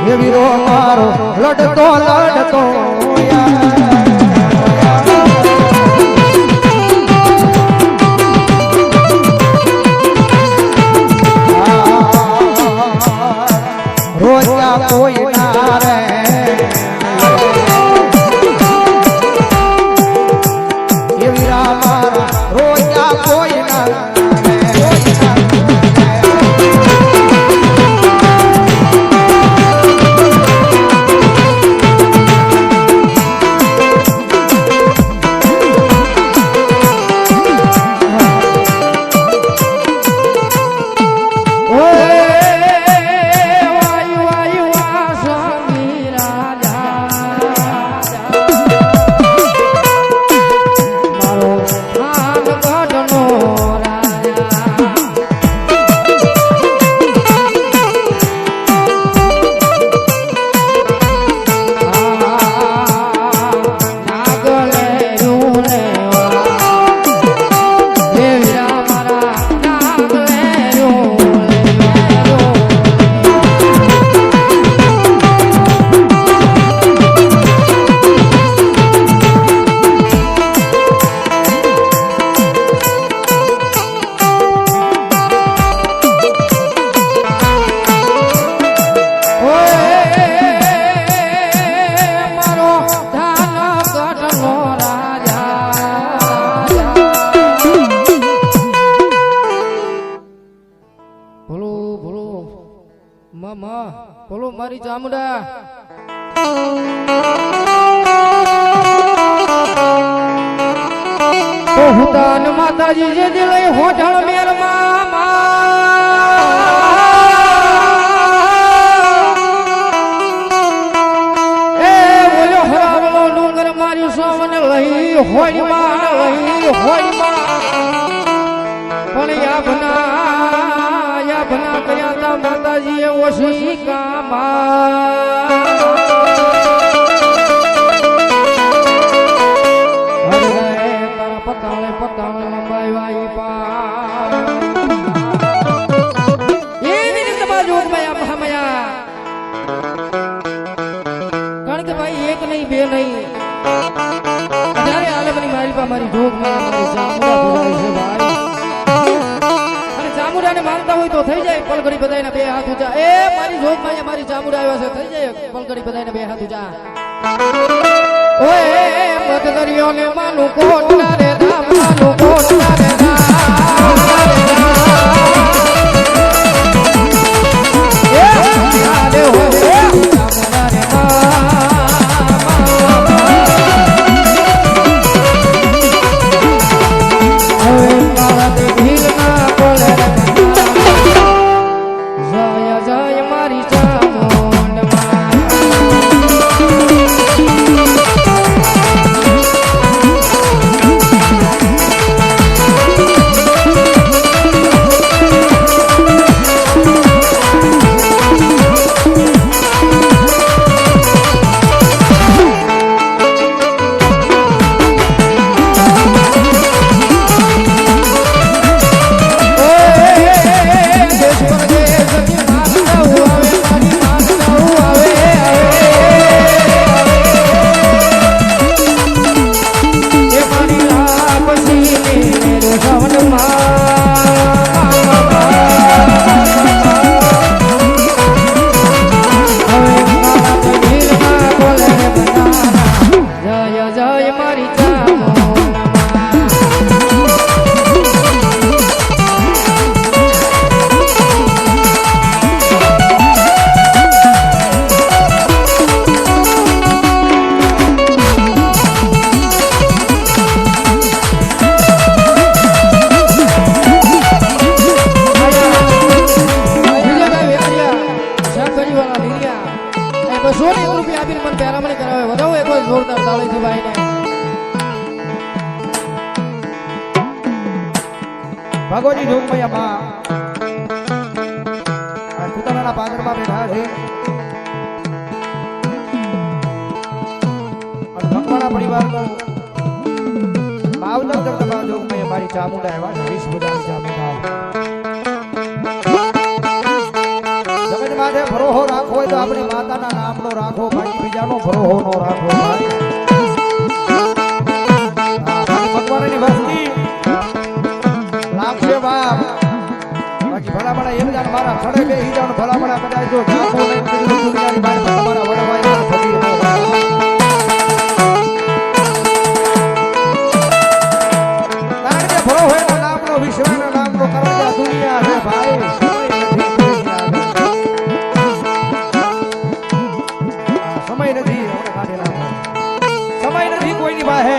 એ વીરો મારો લડતો લડતો રોજા કોઈ ના રે એ વીરા મારા રોજા કોઈ ના બોલો મારી ચામુંડા ઓ હુતાન માતાજી જે દિલે હોઠળ મેરમાં એ બોલો હરાવલો ડુંગર મારી સોમન લઈ હોઈમાં પણ યા ભના કયા તા માતાજી એ ઓછી કામા પતાળે લંબાઈ વાઈ પા એવી રીતે બાજુ મયા કારણ કે ભાઈ એક નહીં બે નહીં જ્યારે આલમની મારી પા મારી જોગ મારી ચામુંડા બોલાવી છે ભાઈ અને ચામુંડાને માનતા હોય તો થઈ જાય પલગડી બધાયના બે હાથ ઊંચા એ મારી જોગ મારી ચામુંડા આવ્યા છે થઈ જાય પલગડી બધાયના બે હાથ ઊંચા ઓએ મતદરિયો ને માનું કોટના રે ધામ માનું કોટના રે ભગવતી જોગમૈયા માં આ કુતરાના પાંદરમાં બેઠા છે અને ભગવાના પરિવારનો માવતર જગદંબા જોગમૈયા મારી ચામુંડા આવ્યા છે 20 બધાની ચામુંડા જગત માથે ભરોહો રાખવો હોય તો આપણી માતાના નામનો રાખો, બાકી બીજાનો ભરોહો નો રાખો ભાઈ. ભગવાનની ભક્તિ લાગશે બાપ. બાકી ભલામણા એમ જાણ મારા ખડે બે હીજાણ ભલામણા કદાચ જો જાપો નહીં કીધું દુનિયાની બહાર તમારા વડવાઈ ફરી ન કારણ કે ભરોહોના નામનો વિશ્વના નામનો કરવા દુનિયા છે ભાઈ. સમય નથી સમય નથી કોઈની પાસે.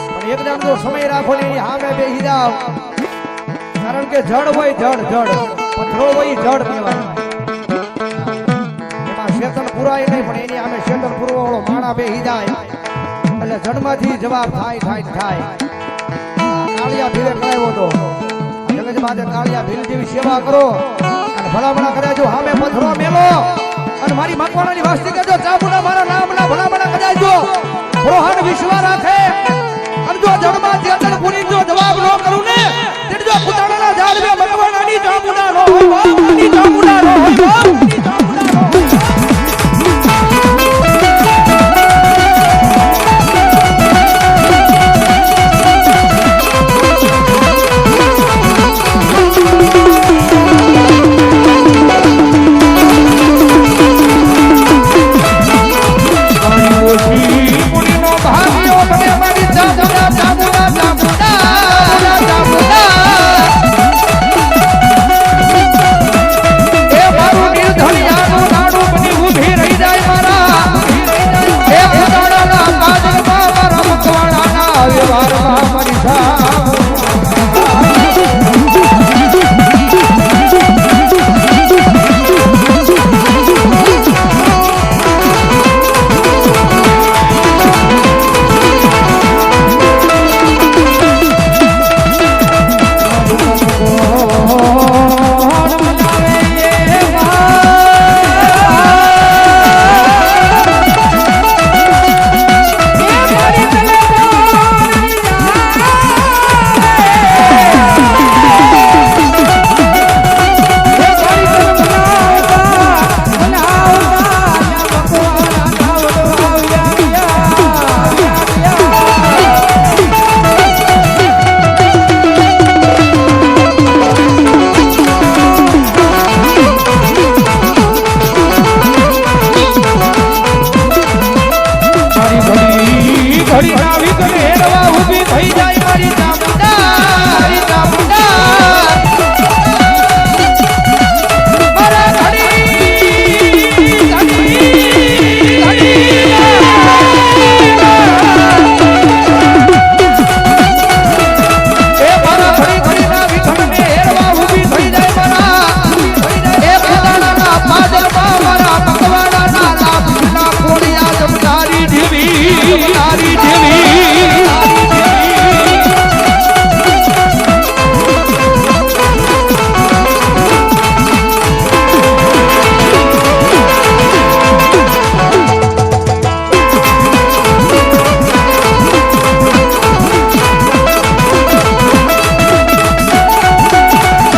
પણ એક જાણ જો સમય રાખો ને સામે બેસી જાવ. કારણ કે જડ હોય જડ પથરો હોય જડ કહેવાય. એમાં શેતન પુરાય નહીં પણ એની સામે શેતન પૂરવા વાળો માણા બેસી જાય એટલે જડમાંથી જવાબ થાય. કાળિયા ભીલે કરાવ્યો તો જગત માટે કાળિયા ભીલ જેવી સેવા કરો અને ભલામણા કરાજો સામે પથરો મેલો અને મારી મકવાણાની વાસ્તી કરજો ચાબુના મારા નામના ભલામણા કરાજો. પ્રોહન વિશ્વ રાખે